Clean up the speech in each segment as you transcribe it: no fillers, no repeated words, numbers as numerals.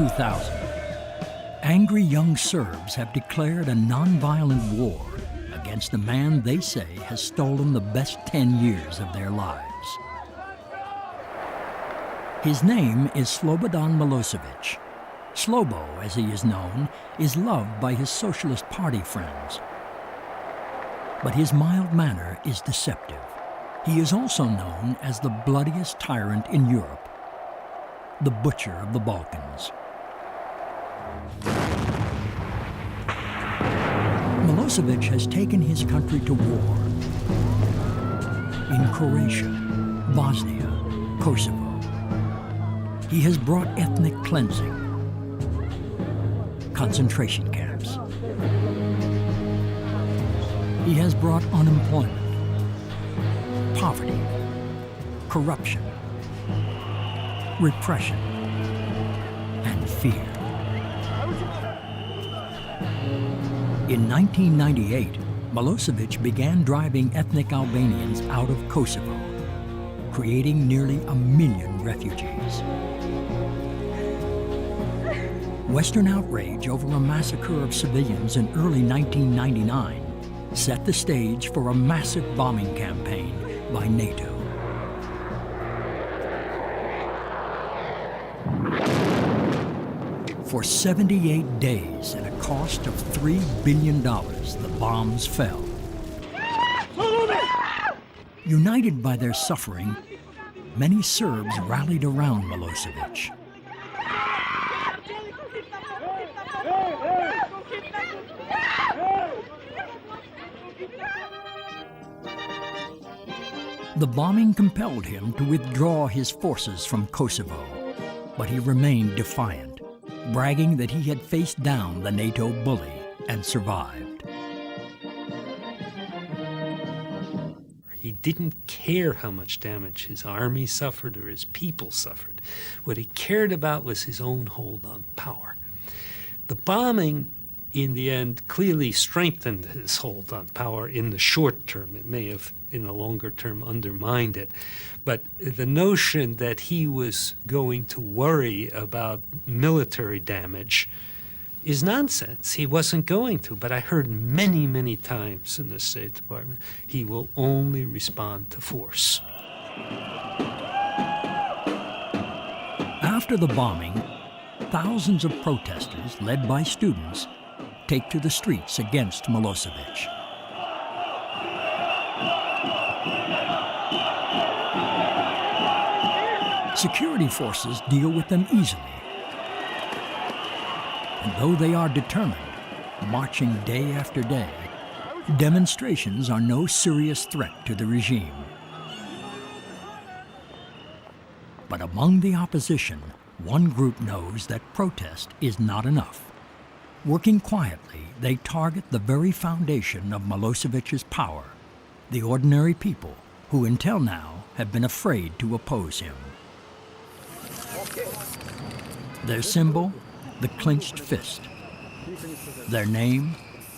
2000. Angry young Serbs have declared a nonviolent war against the man they say has stolen the best 10 years of their lives. His name is Slobodan Milosevic. Slobo, as he is known, is loved by his Socialist Party friends. But his mild manner is deceptive. He is also known as the bloodiest tyrant in Europe, the butcher of the Balkans. Milosevic has taken his country to war in Croatia, Bosnia, Kosovo. He has brought ethnic cleansing, concentration camps. He has brought unemployment, poverty, corruption, repression, and fear. In 1998, Milosevic began driving ethnic Albanians out of Kosovo, creating nearly 1 million refugees. Western outrage over a massacre of civilians in early 1999 set the stage for a massive bombing campaign by NATO. For 78 days at a cost of $3 billion, the bombs fell. United by their suffering, many Serbs rallied around Milosevic. The bombing compelled him to withdraw his forces from Kosovo, but he remained defiant, bragging that he had faced down the NATO bully and survived. He didn't care how much damage his army suffered or his people suffered. What he cared about was his own hold on power. The bombing, in the end, clearly strengthened his hold on power in the short term. It may have, in the longer term, undermined it. But the notion that he was going to worry about military damage is nonsense. He wasn't going to, but I heard many, many times in the State Department, he will only respond to force. After the bombing, thousands of protesters, led by students, take to the streets against Milosevic. Security forces deal with them easily. And though they are determined, marching day after day, demonstrations are no serious threat to the regime. But among the opposition, one group knows that protest is not enough. Working quietly, they target the very foundation of Milosevic's power, the ordinary people who until now have been afraid to oppose him. Their symbol, the clenched fist. Their name,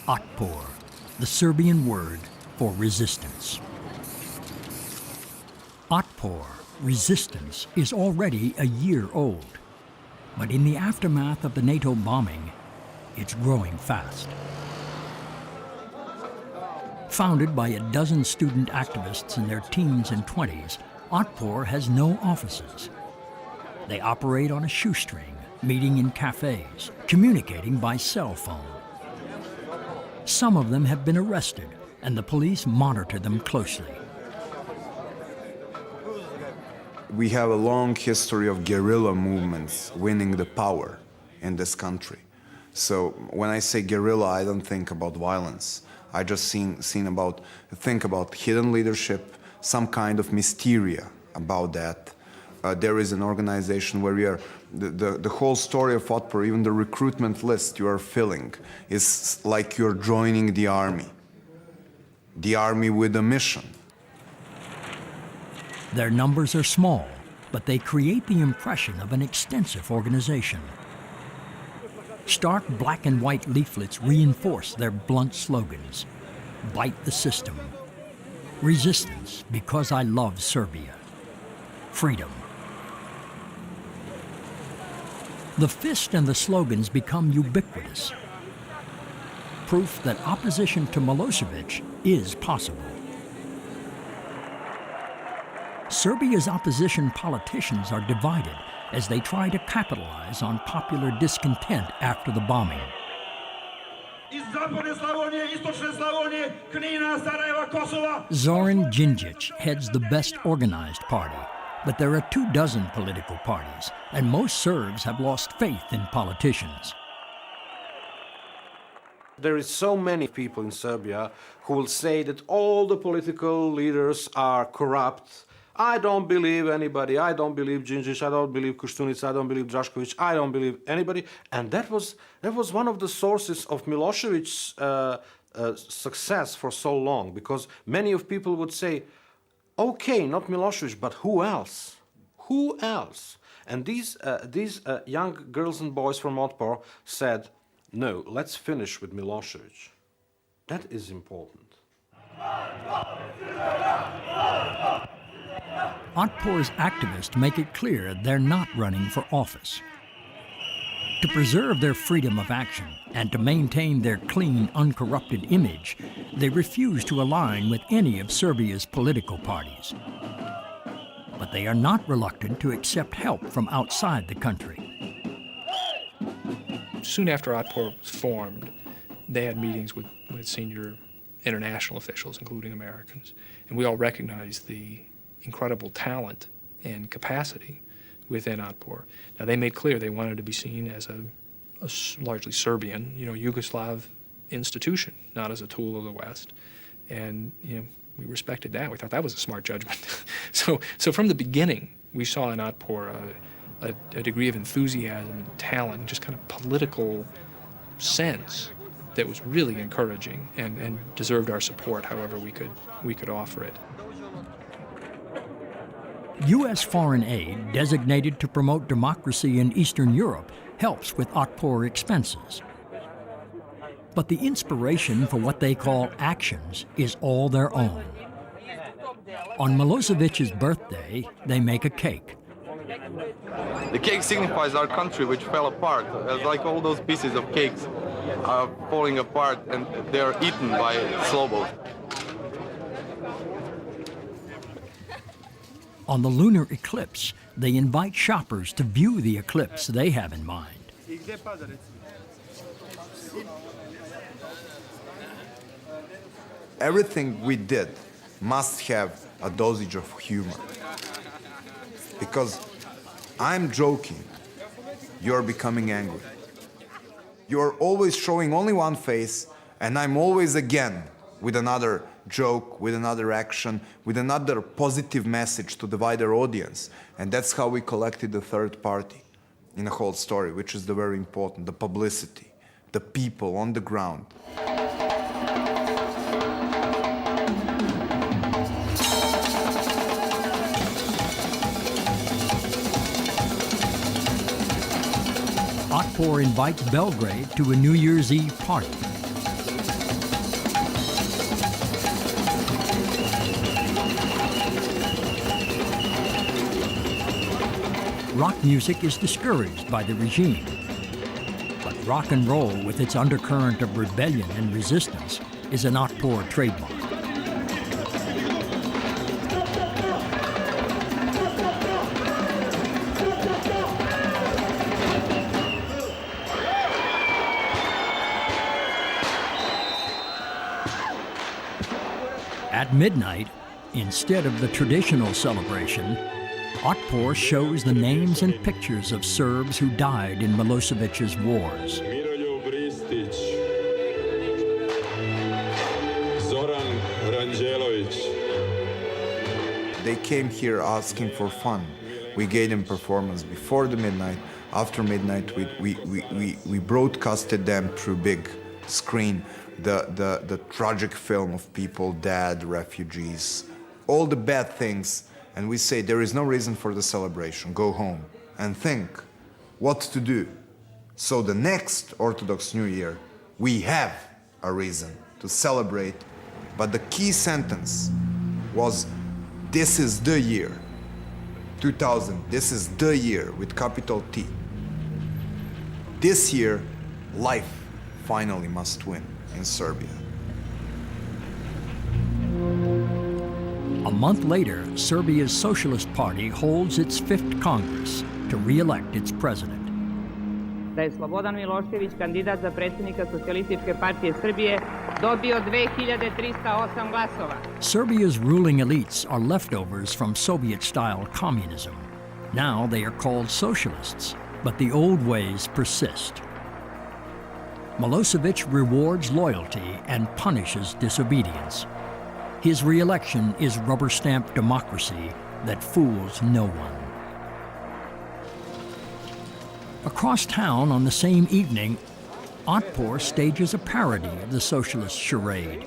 Otpor, the Serbian word for resistance. Otpor, resistance, is already a year old, but in the aftermath of the NATO bombing, it's growing fast. Founded by a dozen student activists in their teens and 20s, Otpor has no offices. They operate on a shoestring, meeting in cafes, communicating by cell phone. Some of them have been arrested, and the police monitor them closely. We have a long history of guerrilla movements winning the power in this country. So when I say guerrilla, I don't think about violence. I just think about hidden leadership, some kind of mysteria about that. There is an organization where we are, the whole story of Otpor, even the recruitment list you are filling, is like you're joining the army with a mission. Their numbers are small, but they create the impression of an extensive organization. Stark black and white leaflets reinforce their blunt slogans. Bite the system. Resistance because I love Serbia. Freedom. The fist and the slogans become ubiquitous, proof that opposition to Milosevic is possible. Serbia's opposition politicians are divided as they try to capitalize on popular discontent after the bombing. Zoran Djindjic heads the best organized party, but there are 24 political parties, and most Serbs have lost faith in politicians. There is so many people in Serbia who will say that all the political leaders are corrupt. I don't believe anybody. I don't believe Djindjic. I don't believe Koštunica. I don't believe Drašković. I don't believe anybody. And that was one of the sources of Milosevic's success for so long, because many of people would say, okay, not Milosevic, but who else? Who else? And these young girls and boys from Otpor said, no, let's finish with Milosevic. That is important. Otpor's activists make it clear they're not running for office. To preserve their freedom of action and to maintain their clean, uncorrupted image, they refuse to align with any of Serbia's political parties. But they are not reluctant to accept help from outside the country. Soon after Otpor was formed, they had meetings with senior international officials, including Americans, and we all recognized the incredible talent and capacity within Otpor. Now, they made clear they wanted to be seen as a largely Serbian, Yugoslav institution, not as a tool of the West. And, we respected that. We thought that was a smart judgment. So from the beginning, we saw in Otpor a degree of enthusiasm and talent and just kind of political sense that was really encouraging and deserved our support however we could offer it. U.S. foreign aid designated to promote democracy in Eastern Europe helps with Otpor expenses. But the inspiration for what they call actions is all their own. On Milosevic's birthday, they make a cake. The cake signifies our country, which fell apart. Like all those pieces of cakes are falling apart and they are eaten by Slobo. On the lunar eclipse, they invite shoppers to view the eclipse they have in mind. Everything we did must have a dosage of humor. Because I'm joking, you're becoming angry. You're always showing only one face, and I'm always again with another joke, with another action, with another positive message to the wider audience. And that's how we collected the third party in the whole story, which is the very important, the publicity, the people on the ground. Otpor invites Belgrade to a New Year's Eve party. Rock music is discouraged by the regime. But rock and roll, with its undercurrent of rebellion and resistance, is an Otpor trademark. At midnight, instead of the traditional celebration, Otpor shows the names and pictures of Serbs who died in Milosevic's wars. They came here asking for fun. We gave them performance before the midnight. After midnight, we broadcasted them through big screen, the tragic film of people dead, refugees, all the bad things. And we say there is no reason for the celebration. Go home and think what to do. So the next Orthodox New Year, we have a reason to celebrate. But the key sentence was, this is the year, 2000, this is the year with capital T. This year, life finally must win in Serbia. A month later, Serbia's Socialist Party holds its 5th Congress to re-elect its president. Da je Slobodan Milošević, kandidat za predsjednika Socijalističke partije Srbije, dobio 2308 glasova. Serbia's ruling elites are leftovers from Soviet-style communism. Now they are called socialists, but the old ways persist. Milosevic rewards loyalty and punishes disobedience. His re-election is rubber-stamped democracy that fools no one. Across town on the same evening, Otpor stages a parody of the socialist charade,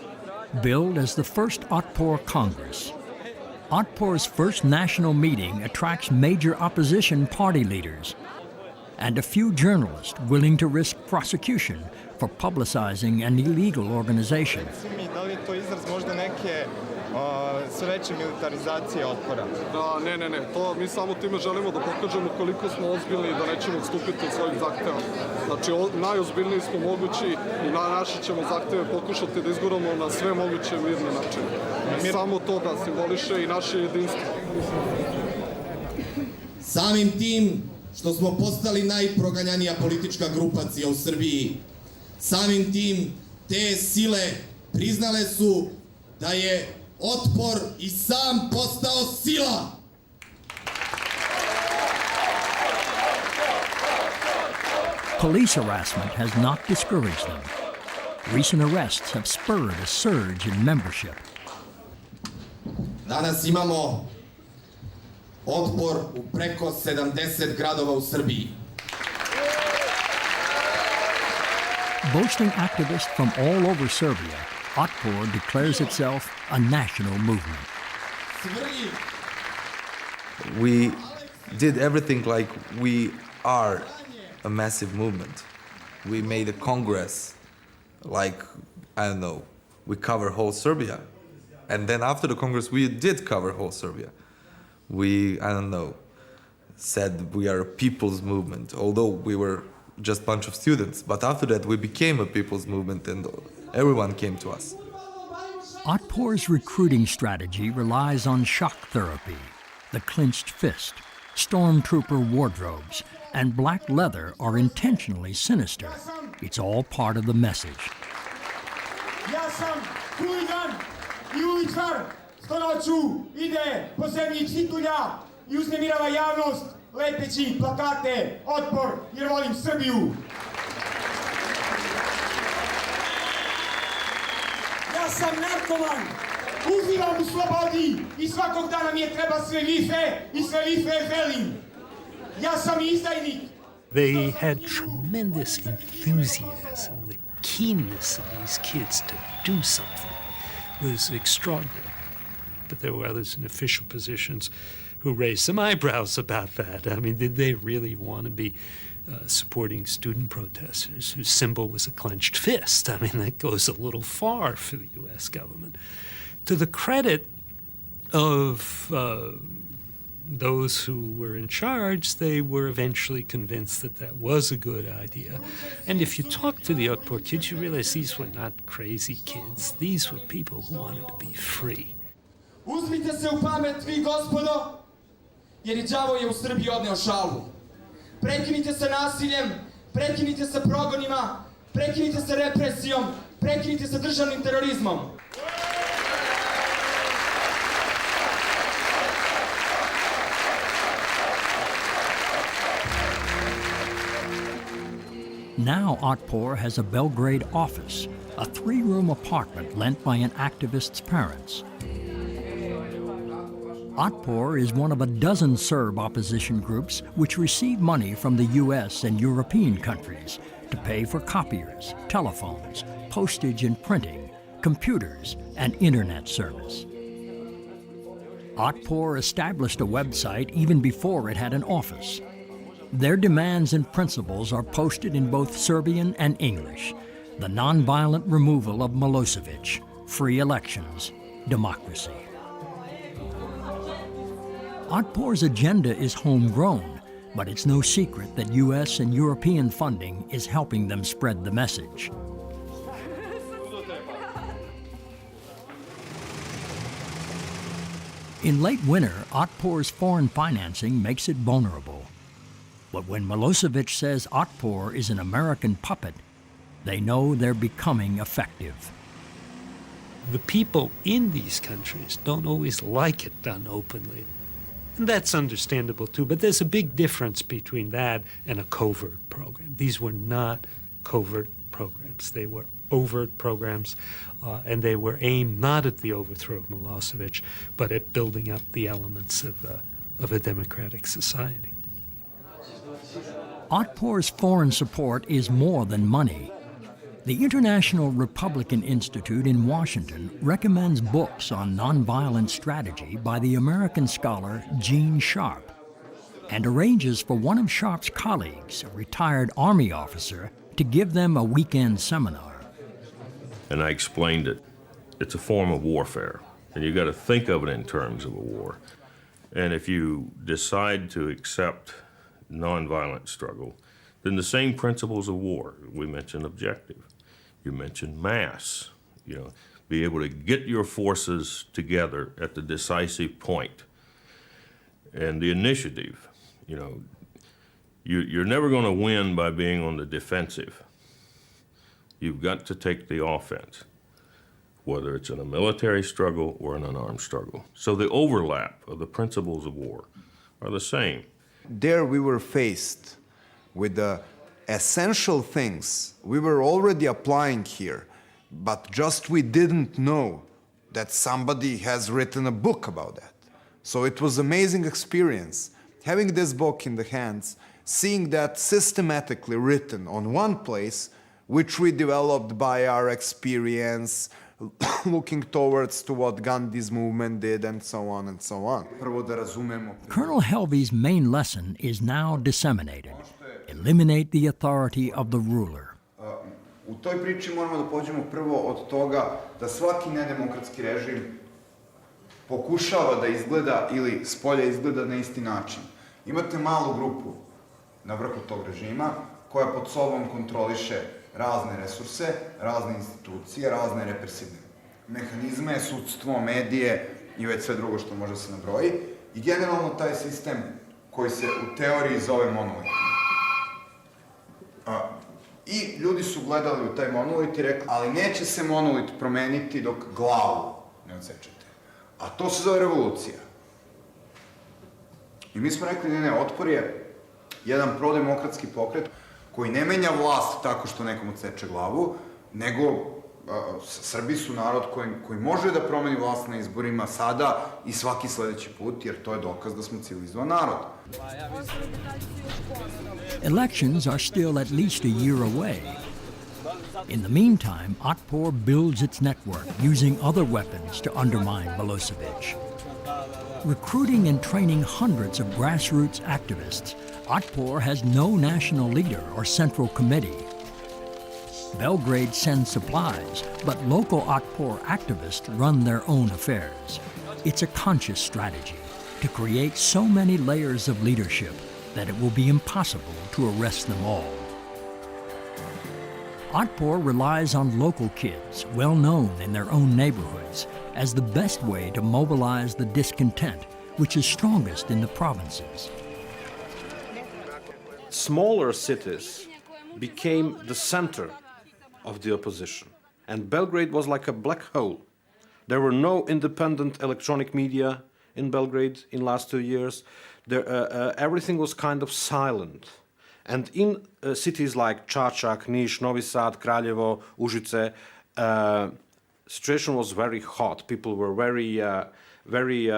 billed as the first Otpor Congress. Otpor's first national meeting attracts major opposition party leaders and a few journalists willing to risk prosecution for publicizing an illegal organization. Da li je to izraz možda neke sve veće militarizacije otpora? Ne, to mi samo time želimo da pokažemo koliko smo ozbiljni i da nećemo odstupiti od svojih zahteva. Znači, najozbiljniji smo mogući i naše ćemo zahteve pokušati da izguramo na sve moguće mirne načine. Samo to da simboliše i naše jedinstvo. Samim tim što smo postali najproganjanija politička grupacija u Srbiji, samim tim te sile priznale su da je Otpor i sam postao sila. Police harassment has not discouraged them. Recent arrests have spurred a surge in membership. Danas imamo Otpor u preko 70 gradova u Srbiji. Boasting activists from all over Serbia, Otpor declares itself a national movement. We did everything like we are a massive movement. We made a congress, like, I don't know, we cover whole Serbia. And then after the congress, we did cover whole Serbia. We, I don't know, said we are a people's movement, although we were just a bunch of students. But after that, we became a people's movement and everyone came to us. Otpor's recruiting strategy relies on shock therapy, the clenched fist, stormtrooper wardrobes, and black leather are intentionally sinister. It's all part of the message. Ja sam huligan I uličar, što noću ide po zemlji čitulja I uznemirava javnost, lepeći plakate, otpor jer volim Srbiju. Ja sam narkoman, uživam u slobodi I svakog dana mi je treba sve više I sve više želim. Ja sam izdajnik. They had tremendous enthusiasm. The keenness of these kids to do something was extraordinary. But there were others in official positions who raised some eyebrows about that. I mean, did they really want to be supporting student protesters whose symbol was a clenched fist? I mean, that goes a little far for the U.S. government. To the credit of those who were in charge, they were eventually convinced that that was a good idea. And if you talk to the Otpor kids, you realize these were not crazy kids. These were people who wanted to be free. Uzmite se u pamet, vi gospodo, jer I đavo je u Srbiji odneo šalbu. Prekinite sa nasiljem, prekinite sa progonima, prekinite sa represijom, prekinite sa državnim terorizmom. Now Otpor has a Belgrade office, a 3-room apartment lent by an activist's parents. Otpor is one of a dozen Serb opposition groups which receive money from the US and European countries to pay for copiers, telephones, postage and printing, computers, and internet service. Otpor established a website even before it had an office. Their demands and principles are posted in both Serbian and English. The nonviolent removal of Milosevic, free elections, democracy. Otpor's agenda is homegrown, But it's no secret that U.S. and European funding is helping them spread the message. In late winter, Otpor's foreign financing makes it vulnerable. But when Milosevic says Otpor is an American puppet, they know they're becoming effective. The people in these countries don't always like it done openly. And that's understandable too, but there's a big difference between that and a covert program. These were not covert programs. They were overt programs, and they were aimed not at the overthrow of Milosevic, but at building up the elements of a democratic society. Otpor's foreign support is more than money. The International Republican Institute in Washington recommends books on nonviolent strategy by the American scholar Gene Sharp, and arranges for one of Sharp's colleagues, a retired Army officer, to give them a weekend seminar. And I explained it. It's a form of warfare, and you got to think of it in terms of a war. And if you decide to accept nonviolent struggle, then the same principles of war. We mentioned objective. You mentioned mass. Be able to get your forces together at the decisive point. And the initiative. You're never going to win by being on the defensive. You've got to take the offense, whether it's in a military struggle or in an armed struggle. So the overlap of the principles of war are the same. There we were faced with the essential things we were already applying here, but just we didn't know that somebody has written a book about that. So it was an amazing experience, having this book in the hands, seeing that systematically written on one place, which we developed by our experience, looking towards to what Gandhi's movement did, and so on and so on. Colonel Helvey's main lesson is now disseminated. Eliminate the authority of the ruler. U toj priči moramo da pođemo prvo od toga da svaki nedemokratski režim pokušava da izgleda ili spolja izgleda na isti način. Imate malu grupu na vrhu tog režima koja pod sobom kontroliše razne resurse, razne institucije, razne represivne mehanizme, sudstvo, medije i već sve drugo što može se nabroji. I generalno taj sistem koji se u teoriji zove monolit. I ljudi su gledali u taj monolit i rekli, ali neće se monolit promeniti dok glavu ne odsečete. A to se zove revolucija. I mi smo rekli, ne, Otpor je jedan prodemokratski pokret koji ne menja vlast tako što nekom odseče glavu, nego Srbi su narod koji može da promeni vlast na izborima sada i svaki sledeći put, jer to je dokaz da smo civilizovan narod. Elections are still at least a year away. In the meantime, Otpor builds its network using other weapons to undermine Milosevic. Recruiting and training hundreds of grassroots activists, Otpor has no national leader or central committee. Belgrade sends supplies, but local Otpor activists run their own affairs. It's a conscious strategy to create so many layers of leadership that it will be impossible to arrest them all. Otpor relies on local kids, well known in their own neighborhoods, as the best way to mobilize the discontent, which is strongest in the provinces. Smaller cities became the center of the opposition, and Belgrade was like a black hole. There were no independent electronic media in Belgrade in last 2 years. Everything was kind of silent. And in cities like Čačak, Niš, Novi Sad, Kraljevo, Užice, situation was very hot. People were very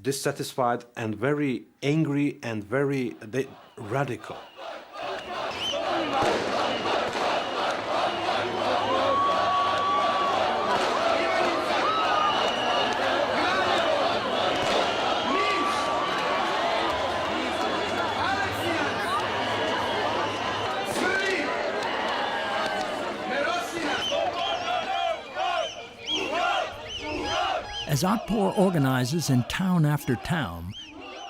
dissatisfied and very angry and very radical. As Otpor organizes in town after town,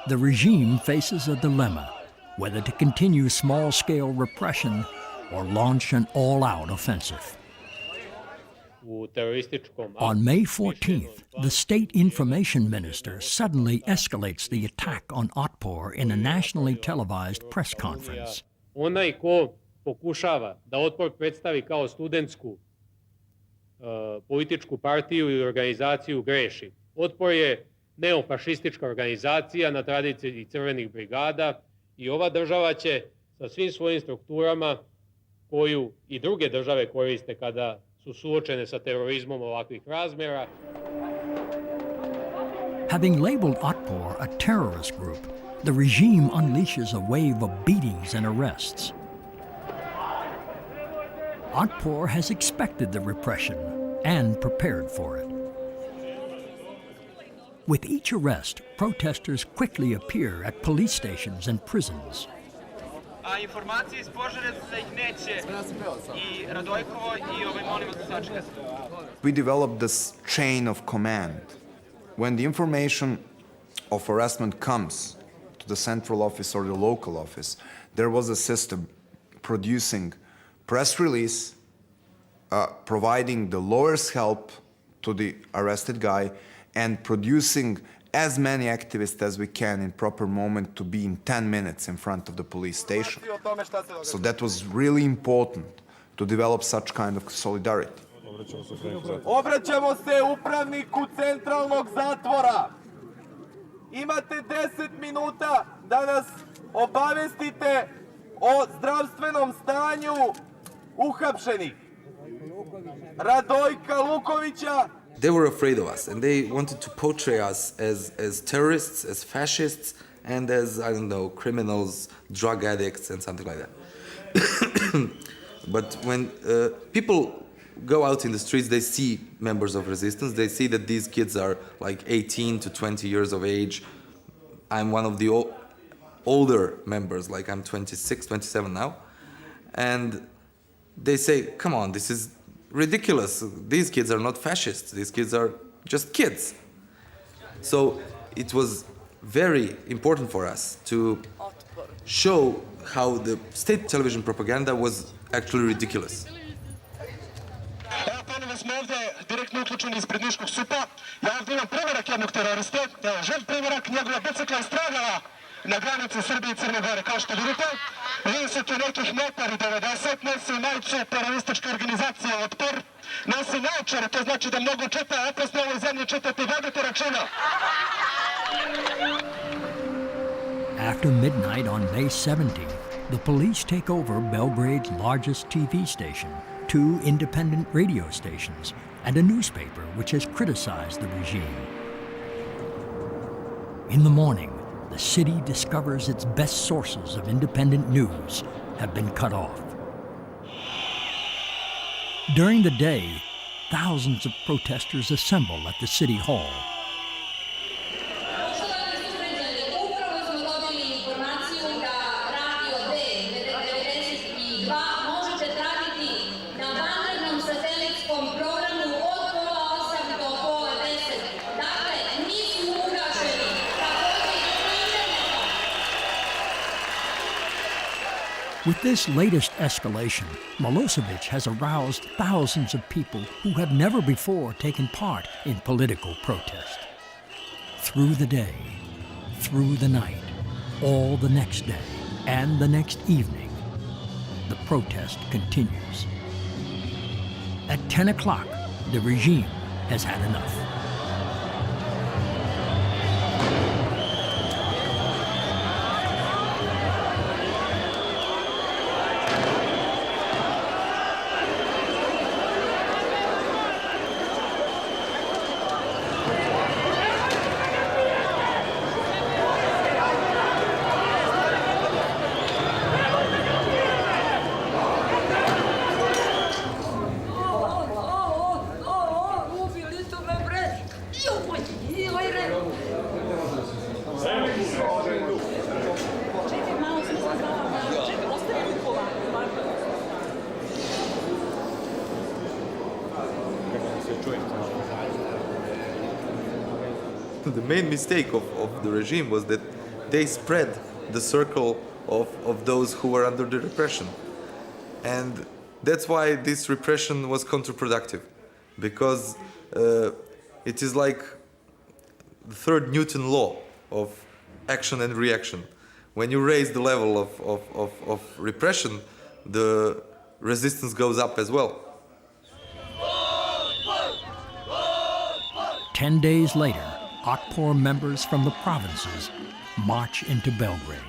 the regime faces a dilemma, whether to continue small-scale repression or launch an all-out offensive. On May 14th, the state information minister suddenly escalates the attack on Otpor in a nationally televised press conference. Onaj ko pokušava da Otpor predstavi kao studentsku političku partiju i organizaciju greši. Otpor je neofašistička organizacija na tradiciji crvenih brigada i ova država će sa svim svojim strukturama koju i druge države koriste kada su suočene sa terorizmom ovakvih razmjera. Having labeled Otpor a terrorist group, the regime unleashes a wave of beatings and arrests. Otpor has expected the repression and prepared for it. With each arrest, protesters quickly appear at police stations and prisons. Informacije iz Požarevca da ih neće i Radojkovo i molim vas da sačekate. We developed this chain of command. When the information of arrestment comes to the central office or the local office, there was a system producing press release, providing the lawyer's help to the arrested guy, and producing as many activists as we can in proper moment to be in 10 minutes in front of the police station. So that was really important to develop such kind of solidarity. Obraćamo se upravniku centralnog zatvora. Imate 10 minuta da nas obavestite o zdravstvenom stanju uhapšenih. Radojka Lukovića. They were afraid of us, and they wanted to portray us as terrorists, as fascists, and as, I don't know, criminals, drug addicts, and something like that. But when people go out in the streets, they see members of resistance. They see that these kids are like 18 to 20 years of age. I'm one of the older members, like I'm 26, 27 now. And they say, come on, this is ridiculous. These kids are not fascists. These kids are just kids. So it was very important for us to show how the state television propaganda was actually ridiculous. Evo ponovo smo ovdje direktno uključeni ispred Niškog SUP-a. Ja ovdje imam primerak jednog teroriste. Evo, živ primerak, njegova bicikla je stradala na granici Srbije i Crne Gore. Kao što vidite, vidi se tu nekih 1,90 m, nosi majicu terorističke organizacije Otpor, nosi naočare, to znači da mnogo čita, oprosno u ovoj zemlji čitati, vodite računa. After midnight on May 17th, the police take over Belgrade's largest TV station, 2 independent radio stations, and a newspaper which has criticized the regime. In the morning, the city discovers its best sources of independent news have been cut off. During the day, thousands of protesters assemble at the city hall. With this latest escalation, Milosevic has aroused thousands of people who have never before taken part in political protest. Through the day, through the night, all the next day, and the next evening, the protest continues. At 10 o'clock, the regime has had enough. The main mistake of the regime was that they spread the circle of those who were under the repression. And that's why this repression was counterproductive, because it is like the third Newton law of action and reaction. When you raise the level of repression, the resistance goes up as well. 10 days later, Otpor members from the provinces march into Belgrade.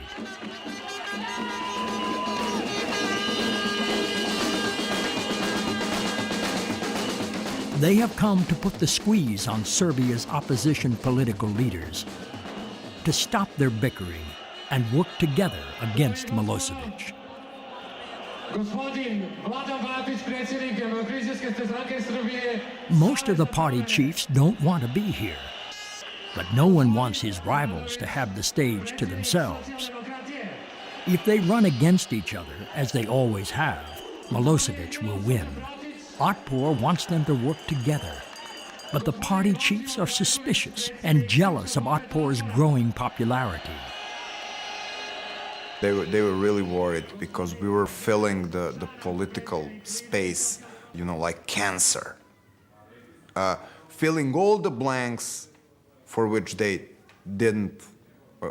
They have come to put the squeeze on Serbia's opposition political leaders, to stop their bickering and work together against Milosevic. Most of the party chiefs don't want to be here, but no one wants his rivals to have the stage to themselves. If they run against each other, as they always have, Milosevic will win. Otpor wants them to work together, but the party chiefs are suspicious and jealous of Otpor's growing popularity. They were really worried because we were filling the political space, like cancer. Filling all the blanks for which they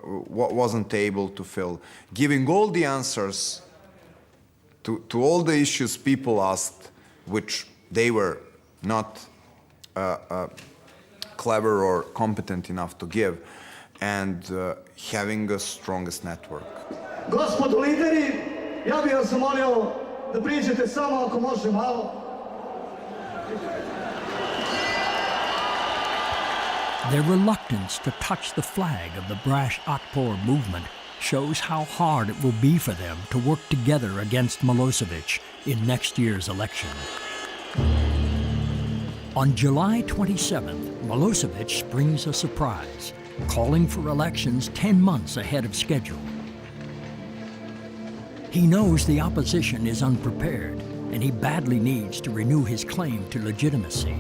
wasn't able to fill. Giving all the answers to all the issues people asked, which they were not clever or competent enough to give, and having the strongest network. Gospodo lideri, ja bih vas zamolio da priđete samo ako može malo. Their reluctance to touch the flag of the brash Otpor movement shows how hard it will be for them to work together against Milosevic in next year's election. On July 27th, Milosevic springs a surprise, calling for elections 10 months ahead of schedule. He knows the opposition is unprepared, and he badly needs to renew his claim to legitimacy.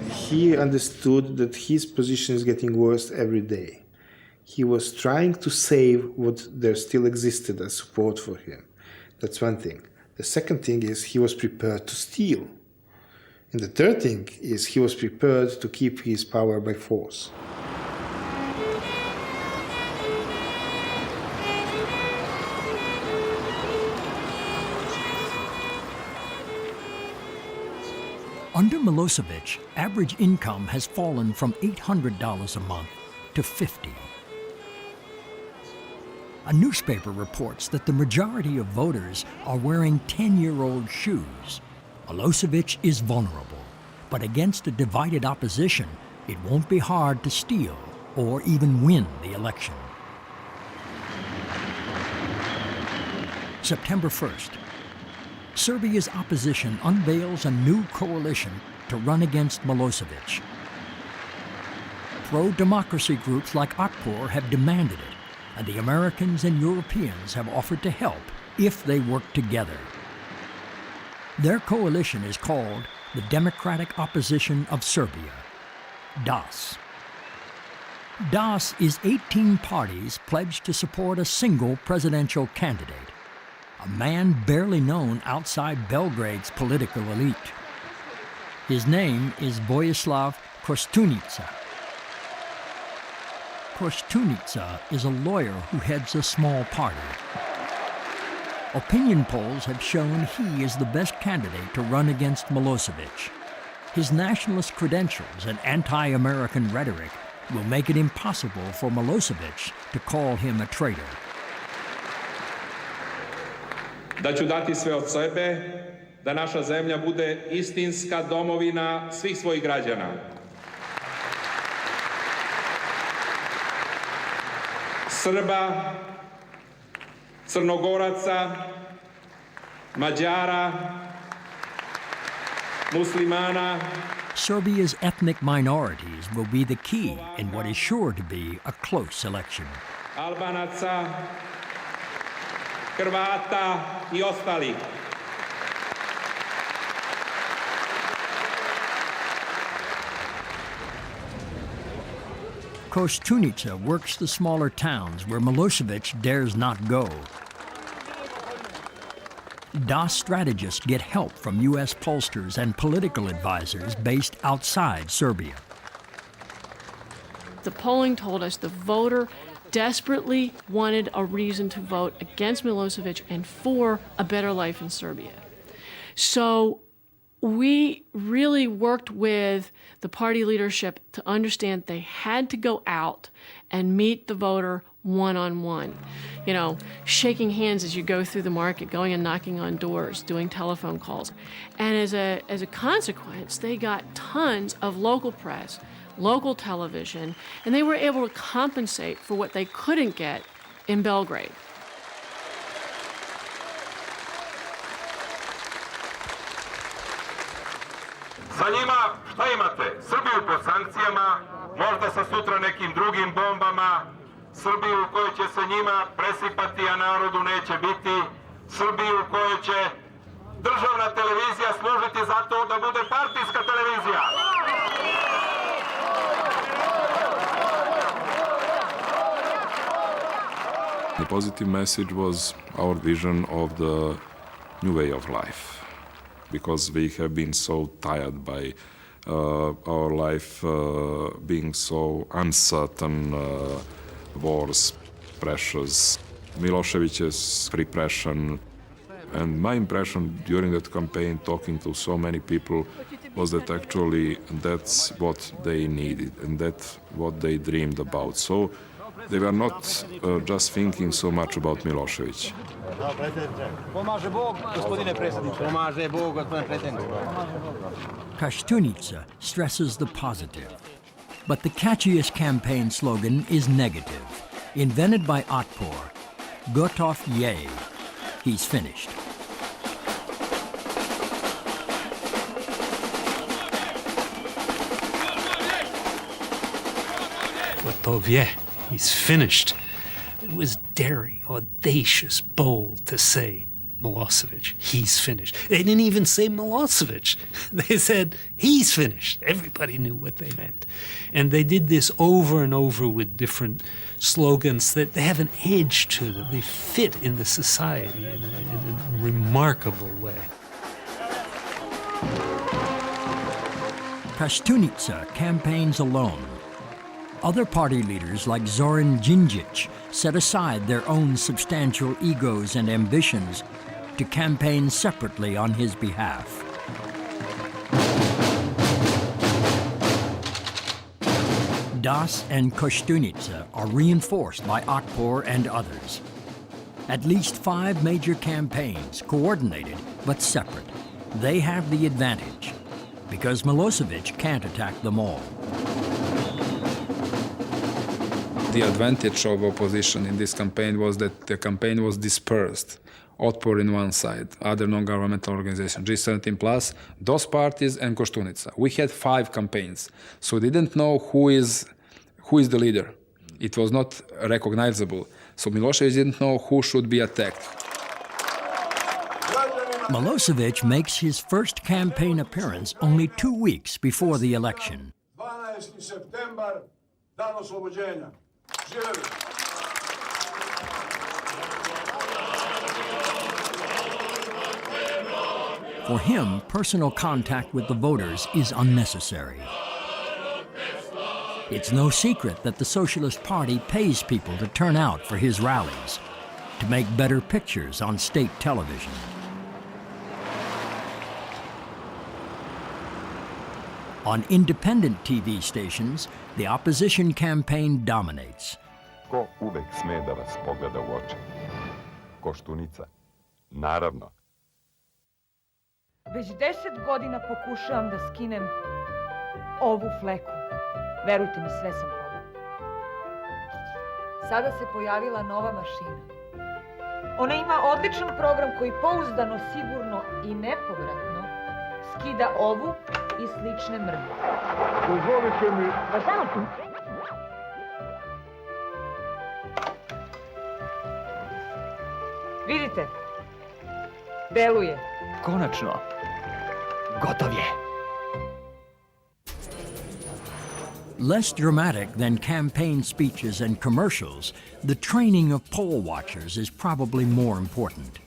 He understood that his position is getting worse every day. He was trying to save what there still existed as support for him. That's one thing. The second thing is he was prepared to steal. And the third thing is he was prepared to keep his power by force. Under Milosevic, average income has fallen from $800 a month to $50. A newspaper reports that the majority of voters are wearing 10-year-old shoes. Milosevic is vulnerable, but against a divided opposition, it won't be hard to steal or even win the election. September 1st. Serbia's opposition unveils a new coalition to run against Milosevic. Pro-democracy groups like Otpor have demanded it, and the Americans and Europeans have offered to help if they work together. Their coalition is called the Democratic Opposition of Serbia, DAS. DAS is 18 parties pledged to support a single presidential candidate, a man barely known outside Belgrade's political elite. His name is Vojislav Koštunica. Koštunica is a lawyer who heads a small party. Opinion polls have shown he is the best candidate to run against Milosevic. His nationalist credentials and anti-American rhetoric will make it impossible for Milosevic to call him a traitor. Da ću dati sve od sebe, da naša zemlja bude istinska domovina svih svojih građana. Srba, Crnogoraca, Mađara, Muslimana. Serbia's ethnic minorities will be the key in what is sure to be a close election. Albanaca, Hrvata I ostali. Koštunica works the smaller towns where Milosevic dares not go. DAS strategists get help from U.S. pollsters and political advisors based outside Serbia. The polling told us the voter desperately wanted a reason to vote against Milosevic and for a better life in Serbia. So we really worked with the party leadership to understand they had to go out and meet the voter one-on-one. You know, shaking hands as you go through the market, going and knocking on doors, doing telephone calls. And as a consequence, they got tons of local press, local television, and they were able to compensate for what they couldn't get in Belgrade. Sa njima šta imate? Srbiju pod sankcijama, možda sa sutra nekim drugim bombama, Srbiju u kojoj će se njima presipati, a narodu neće biti, Srbiju u kojoj će državna televizija služiti za to da bude partijska televizija. The positive message was our vision of the new way of life, because we have been so tired by our life being so uncertain, wars, pressures, Milosevic's repression. And my impression during that campaign, talking to so many people, was that actually that's what they needed and that's what they dreamed about. So they were not just thinking so much about Milosevic. Koštunica stresses the positive. But the catchiest campaign slogan is negative. Invented by Otpor, Gotov je, he's finished. Gotov je, he's finished. It was daring, audacious, bold to say, Milosevic, he's finished. They didn't even say Milosevic. They said, he's finished. Everybody knew what they meant. And they did this over and over with different slogans that they have an edge to them. They fit in the society in a remarkable way. Koštunica campaigns alone. Other party leaders like Zoran Đinđić set aside their own substantial egos and ambitions to campaign separately on his behalf. DAS and Koštunica are reinforced by Otpor and others. At least 5 major campaigns, coordinated but separate. They have the advantage because Milosevic can't attack them all. The advantage of opposition in this campaign was that the campaign was dispersed. Otpor in one side, other non-governmental organizations, G17 plus, those parties and Koštunica. We had 5 campaigns, so we didn't know who is the leader. It was not recognizable, so Milosevic didn't know who should be attacked. Milosevic makes his first campaign appearance only 2 weeks before the election. 12. septembar, dan oslobođenja. Živeli! For him, personal contact with the voters is unnecessary. It's no secret that the Socialist Party pays people to turn out for his rallies, to make better pictures on state television. On independent TV stations, the opposition campaign dominates. Ko uvek sme da vas pogleda u oči? Koštunica. Naravno. Već 10 godina pokušavam da skinem ovu fleku. Verujte mi, sve sam probala. Sada se pojavila nova mašina. Ona ima odličan program koji pouzdano, sigurno i nepovratno skida ovu i slične mrlje. Dozvolite mi... Pa samo tu. Vidite? Deluje. Konačno. Gotov je. Less dramatic than campaign speeches and commercials, the training of poll watchers is probably more important.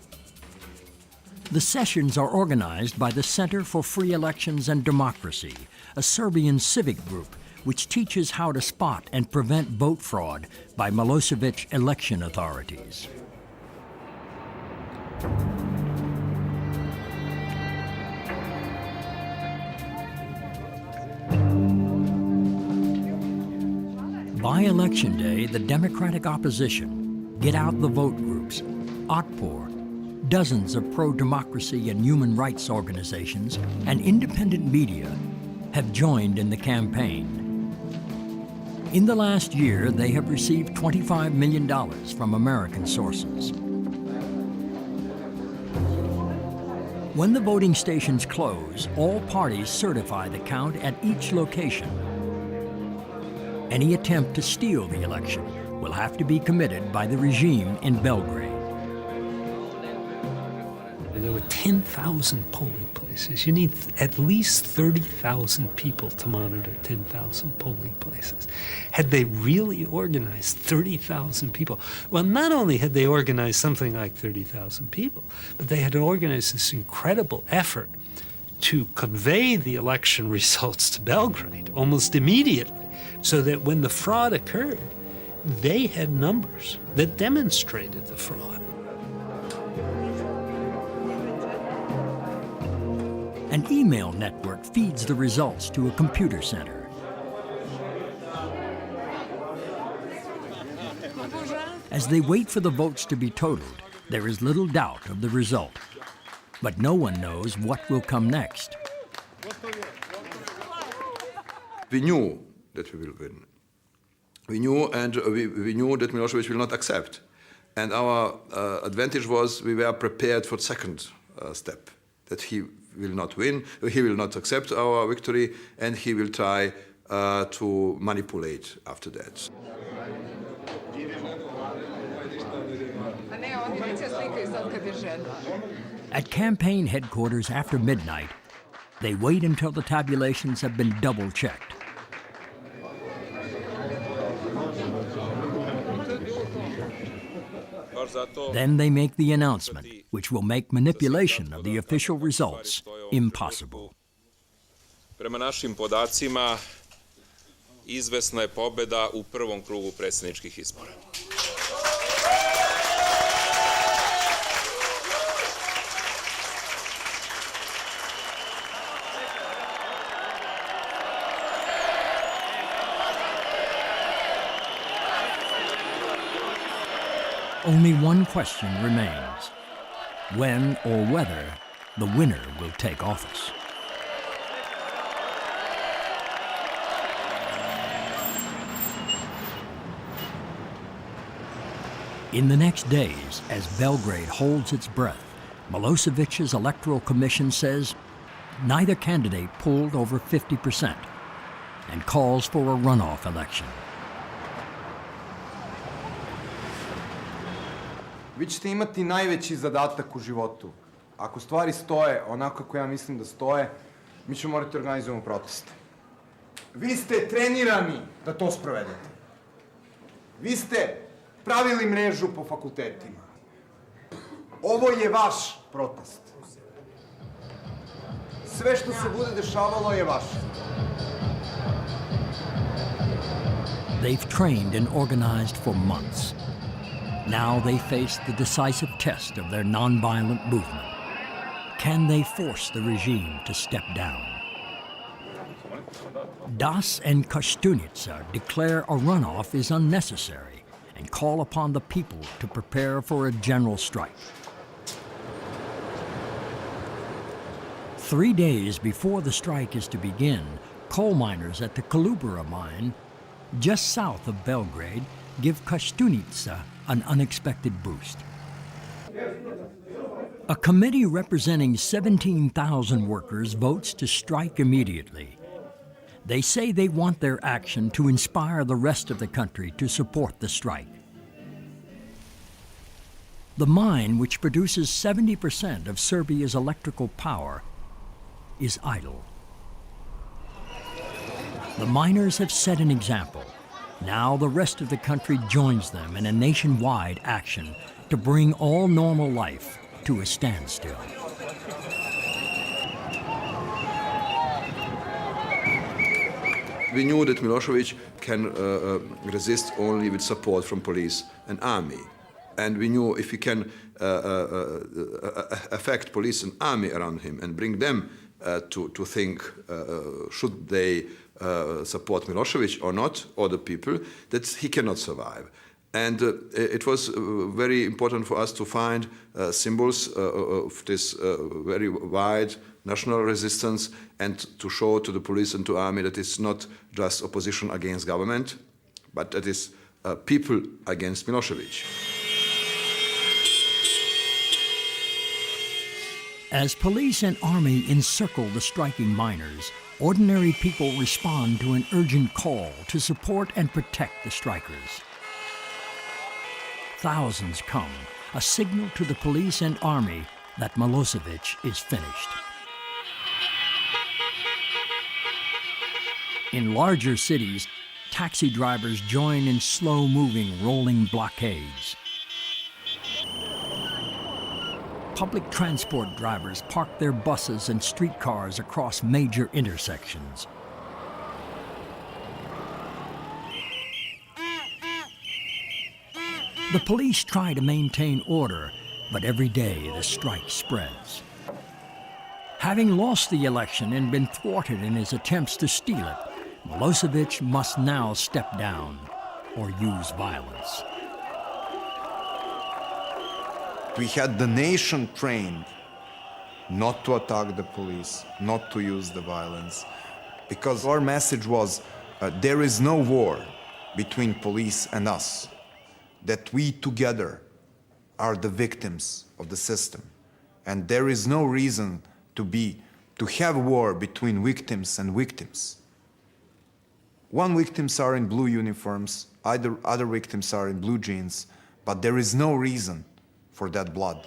The sessions are organized by the Center for Free Elections and Democracy, a Serbian civic group which teaches how to spot and prevent vote fraud by Milosevic election authorities. By election day, the Democratic opposition, Get Out the Vote groups, Otpor, dozens of pro-democracy and human rights organizations, and independent media have joined in the campaign. In the last year, they have received $25 million from American sources. When the voting stations close, all parties certify the count at each location. Any attempt to steal the election will have to be committed by the regime in Belgrade. There were 10,000 polling places. You need at least 30,000 people to monitor 10,000 polling places. Had they really organized 30,000 people? Well, not only had they organized something like 30,000 people, but they had organized this incredible effort to convey the election results to Belgrade almost immediately, so that when the fraud occurred, they had numbers that demonstrated the fraud. An email network feeds the results to a computer center. As they wait for the votes to be totaled, there is little doubt of the result. But no one knows what will come next. We knew that we will win. We knew, and we knew that Milosevic will not accept. And our advantage was we were prepared for the second step, that he will not win, he will not accept our victory, and he will try to manipulate after that. At campaign headquarters after midnight, they wait until the tabulations have been double-checked. Then they make the announcement, which will make manipulation of the official results impossible. Prema našim podacima, izvesna je pobeda u prvom krugu predsjedničkih izbora. Only one question remains: when or whether the winner will take office. In the next days, as Belgrade holds its breath, Milosevic's Electoral Commission says neither candidate pulled over 50% and calls for a runoff election. Vi ćete imati najveći zadatak u životu. Ako stvari stoje onako kako ja mislim da stoje, mi ćemo morati organizujemo proteste. Vi ste trenirani da to sprovedete. Vi ste pravili mrežu po fakultetima. Ovo je vaš protest. Sve što se bude dešavalo je vaše. They've trained and organized for months. Now they face the decisive test of their nonviolent movement. Can they force the regime to step down? Das and Kostunica declare a runoff is unnecessary and call upon the people to prepare for a general strike. 3 days before the strike is to begin, coal miners at the Kolubara mine, just south of Belgrade, give Kostunica an unexpected boost. A committee representing 17,000 workers votes to strike immediately. They say they want their action to inspire the rest of the country to support the strike. The mine, which produces 70% of Serbia's electrical power, is idle. The miners have set an example. Now the rest of the country joins them in a nationwide action to bring all normal life to a standstill. We knew that Milosevic can resist only with support from police and army. And we knew if we can affect police and army around him and bring them to think should they support Milosevic or not, or the people, that he cannot survive. And it was very important for us to find symbols of this very wide national resistance and to show to the police and to army that it's not just opposition against government, but that is people against Milosevic. As police and army encircle the striking miners, ordinary people respond to an urgent call to support and protect the strikers. Thousands come, a signal to the police and army that Milosevic is finished. In larger cities, taxi drivers join in slow-moving, rolling blockades. Public transport drivers park their buses and streetcars across major intersections. The police try to maintain order, but every day the strike spreads. Having lost the election and been thwarted in his attempts to steal it, Milosevic must now step down or use violence. We had the nation trained not to attack the police, not to use the violence, because our message was there is no war between police and us, that we together are the victims of the system, and there is no reason to have war between victims and victims. One victims are in blue uniforms, other victims are in blue jeans, but there is no reason for that blood.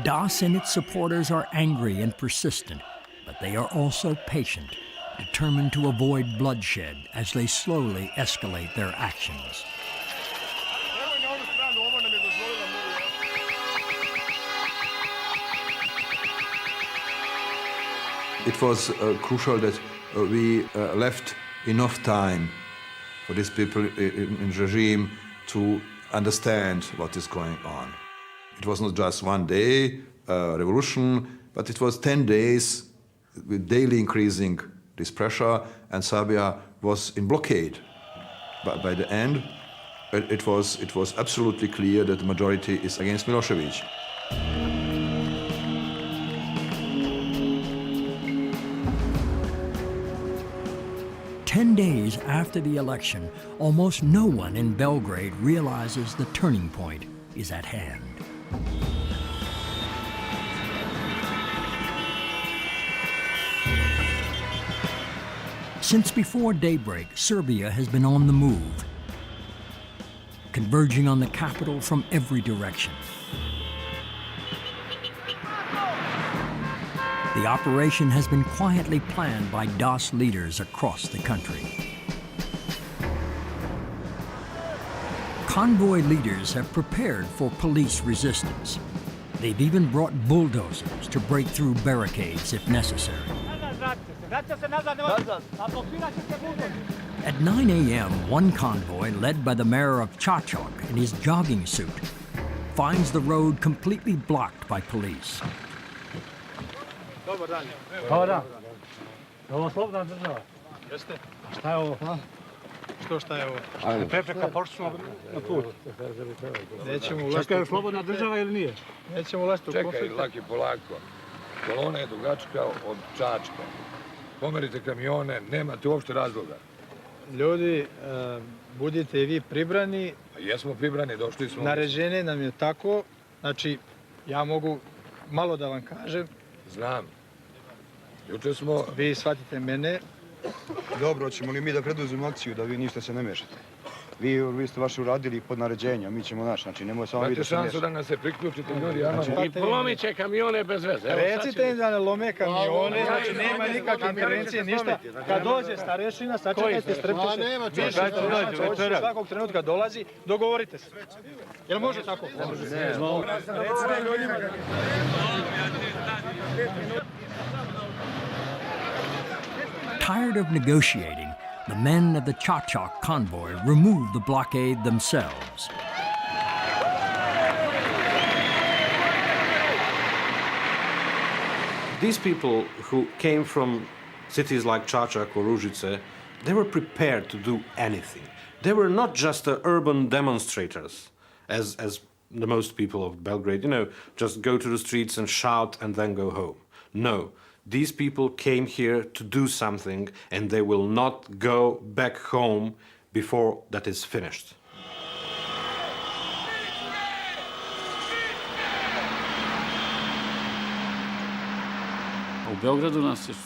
Das and its supporters are angry and persistent, but they are also patient, determined to avoid bloodshed as they slowly escalate their actions. It was crucial that we left enough time for these people in the regime to understand what is going on. It was not just one day revolution, but it was 10 days with daily increasing this pressure, and Serbia was in blockade. But by the end, it was absolutely clear that the majority is against Milosevic. Ten days after the election, almost no one in Belgrade realizes the turning point is at hand. Since before daybreak, Serbia has been on the move, converging on the capital from every direction. The operation has been quietly planned by Das leaders across the country. Convoy leaders have prepared for police resistance. They've even brought bulldozers to break through barricades if necessary. At 9 a.m., one convoy, led by the mayor of Čačak in his jogging suit, finds the road completely blocked by police. Dobar dan. Dobar dan. Je ovo slobodna država? Jeste. Šta je ovo? Šta je ovo? Prepreka, pošli smo na put. Nećemo ulaziti. Čekaj, je slobodna država ili nije? Nećemo ulaziti u konflikt. Čekaj, laki, polako. Kolona je dugačka od Čačka. Pomerite kamione, nemate uopšte razloga. Ljudi, budite i vi pribrani. Jesmo pribrani, došli smo. Naređenje nam je tako, znači, ja mogu malo da vam kažem. Znam. Juče smo... Vi shvatite mene. Dobro, ćemo li mi da preduzimo akciju da vi ništa se ne mešate? Vi ste vaši uradili pod naređenjem, mi ćemo naš, znači nemoj samo vidjeti. Imate šansu da nam se priključite, ljudi, I polomit će kamione bez veze. Recite im da ne lome kamione, znači nema nikakve intervencije, ništa. Kad dođe starešina, sačekajte, strpite se. Više svakog trenutka dolazi, dogovorite se. Jel može tako? Recite ljudima. Tired of negotiating, the men of the Chachak convoy removed the blockade themselves. These people who came from cities like Čačak or Ružice, they were prepared to do anything. They were not just urban demonstrators, as the most people of Belgrade, just go to the streets and shout and then go home. No, these people came here to do something, and they will not go back home before that is finished.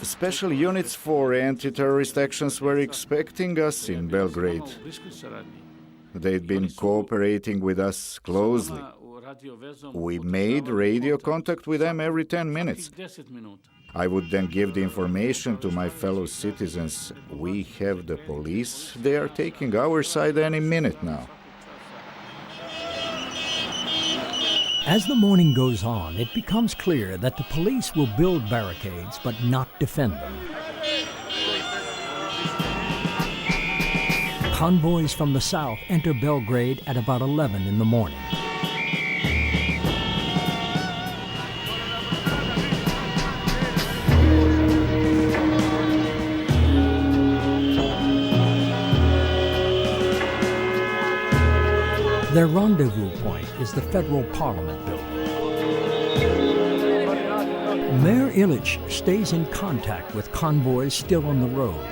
Special units for anti-terrorist actions were expecting us in Belgrade. They'd been cooperating with us closely. We made radio contact with them every 10 minutes. I would then give the information to my fellow citizens. We have the police. They are taking our side any minute now. As the morning goes on, it becomes clear that the police will build barricades but not defend them. Convoys from the south enter Belgrade at about 11 in the morning. Their rendezvous point is the Federal Parliament building. Mayor Ilic stays in contact with convoys still on the road.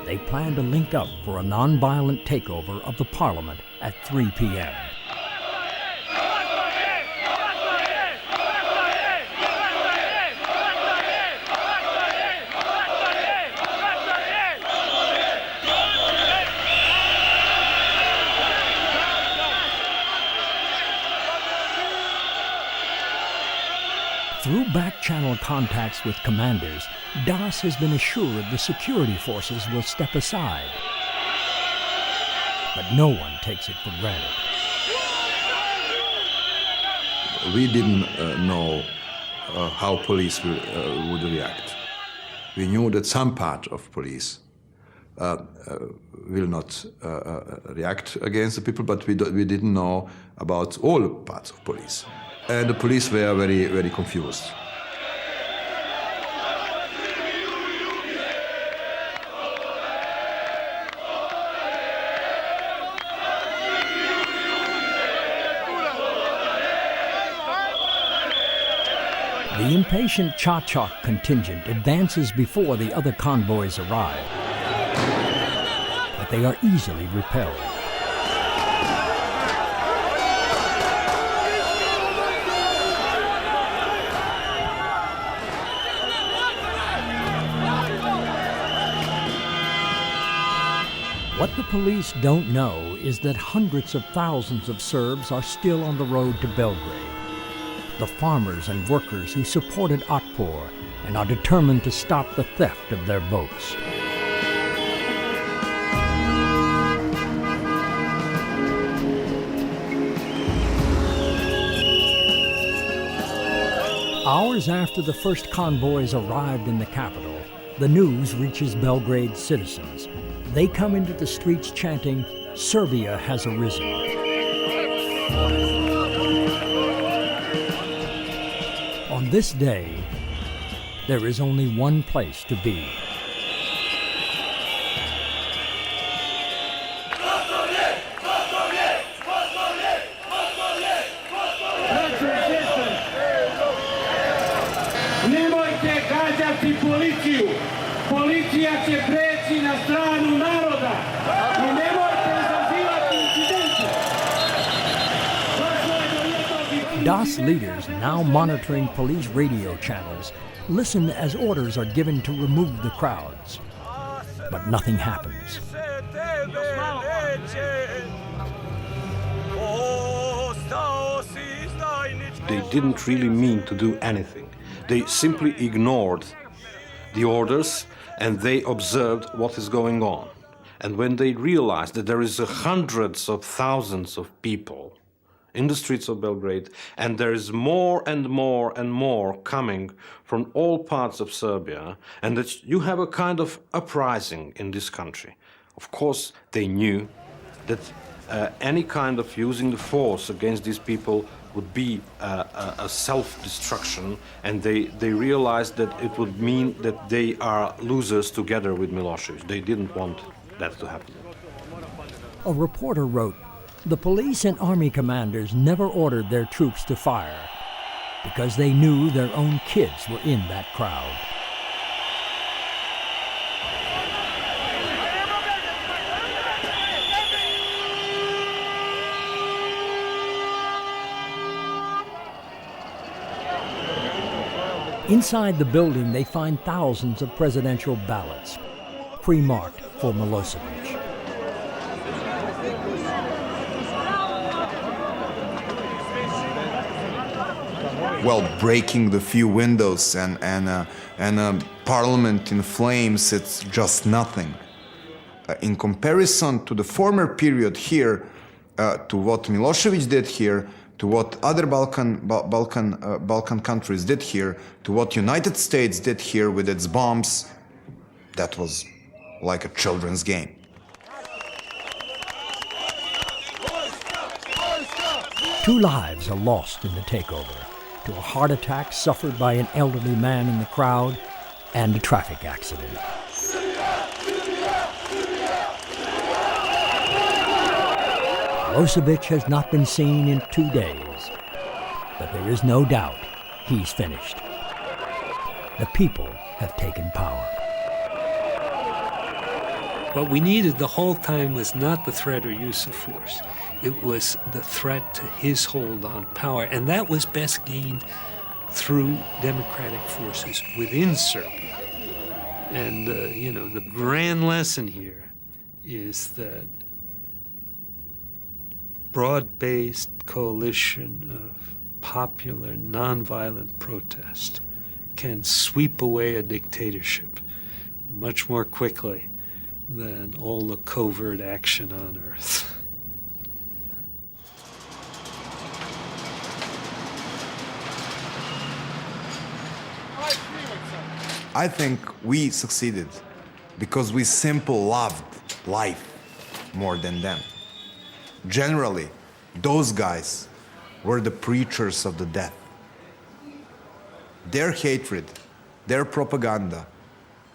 They plan to link up for a non-violent takeover of the Parliament at 3 p.m. Through back-channel contacts with commanders, Das has been assured the security forces will step aside. But no one takes it for granted. We didn't know how police would react. We knew that some part of police will not react against the people, but we didn't know about all parts of police. And the police were very, very confused. The impatient Čačak contingent advances before the other convoys arrive, but they are easily repelled. What the police don't know is that hundreds of thousands of Serbs are still on the road to Belgrade. The farmers and workers who supported Otpor and are determined to stop the theft of their votes. Hours after the first convoys arrived in the capital, the news reaches Belgrade's citizens. They come into the streets chanting, "Serbia has arisen." On this day, there is only one place to be. Nemojte gađati policiju. Policija će preći na stranu naroda. I nemojte izazivati incidente. Das leaders, now monitoring police radio channels, listen as orders are given to remove the crowds. But nothing happens. they didn't really mean to do anything. They simply ignored the orders and they observed what is going on. And when they realized that there is hundreds of thousands of people in the streets of Belgrade, and there is more and more and more coming from all parts of Serbia, and that you have a kind of uprising in this country, of course they knew that any kind of using the force against these people would be a self-destruction, and they realized that it would mean that they are losers together with Milosevic. They didn't want that to happen. A reporter wrote, "The police and army commanders never ordered their troops to fire because they knew their own kids were in that crowd." Inside the building, they find thousands of presidential ballots, pre-marked for Milosevic. Well, breaking the few windows and a parliament in flames, it's just nothing. In comparison to the former period here, to what Milosevic did here, to what other Balkan countries did here, to what United States did here with its bombs, that was like a children's game. Two lives are lost in the takeover, to a heart attack suffered by an elderly man in the crowd and a traffic accident. Milosevic has not been seen in 2 days, but there is no doubt he's finished. The people have taken power. What we needed the whole time was not the threat or use of force. It was the threat to his hold on power, and that was best gained through democratic forces within Serbia. And, the grand lesson here is that broad-based coalition of popular, nonviolent protest can sweep away a dictatorship much more quickly than all the covert action on earth. I think we succeeded because we simply loved life more than them. Generally, those guys were the preachers of the death. Their hatred, their propaganda,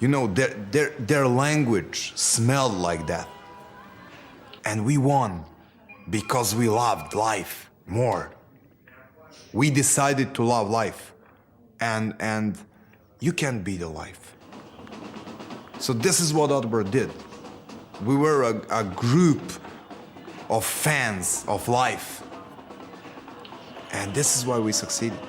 their language smelled like death. And we won because we loved life more. We decided to love life. And you can't beat a life. So this is what Otber did. We were a group of fans of life. And this is why we succeeded.